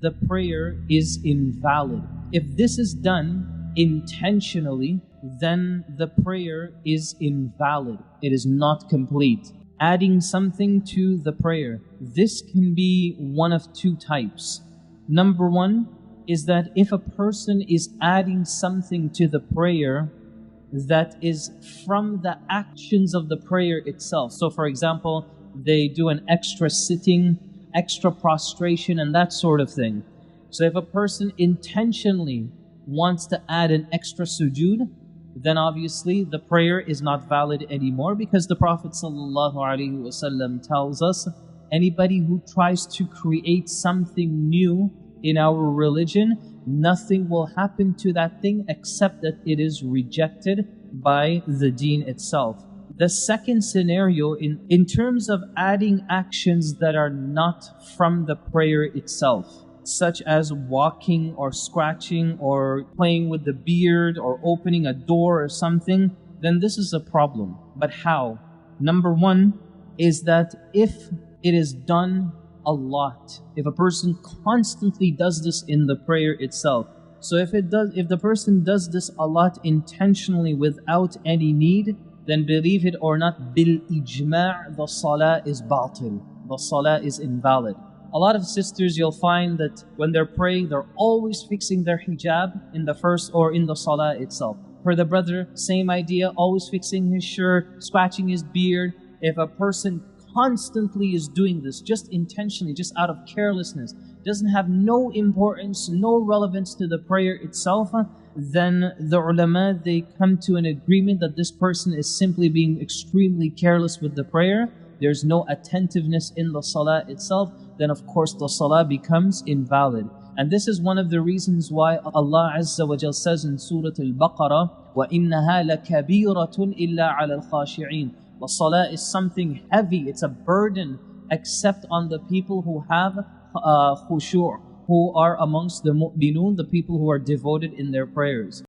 the prayer is invalid. If this is done intentionally, then the prayer is invalid. It is not complete. Adding something to the prayer, this can be one of two types. Number one is that if a person is adding something to the prayer that is from the actions of the prayer itself. So for example, they do an extra sitting, extra prostration, and that sort of thing. So if a person intentionally wants to add an extra sujood, then obviously the prayer is not valid anymore, because the Prophet ﷺ tells us, anybody who tries to create something new in our religion, nothing will happen to that thing except that it is rejected by the deen itself. The second scenario, in terms of adding actions that are not from the prayer itself, such as walking or scratching or playing with the beard or opening a door or something, then this is a problem. But how? Number one is that if it is done a lot, if a person constantly does this in the prayer itself, so if the person does this a lot intentionally without any need, then believe it or not, bil ijma', the salah is batil, the salah is invalid. A lot of sisters, you'll find that when they're praying, they're always fixing their hijab in the first or in the salah itself. For the brother, same idea, always fixing his shirt, scratching his beard. If a person constantly is doing this, just intentionally, just out of carelessness, doesn't have no importance, no relevance to the prayer itself, then the ulama, they come to an agreement that this person is simply being extremely careless with the prayer. There's no attentiveness in the salah itself. Then of course the salah becomes invalid. And this is one of the reasons why Allah Azza wa Jal says in Surah Al-Baqarah, وَإِنَّهَا لَكَبِيرَةٌ إِلَّا عَلَى الْخَاشِعِينَ. The salah is something heavy, it's a burden, except on the people who have khushu', who are amongst the mu'minun, the people who are devoted in their prayers.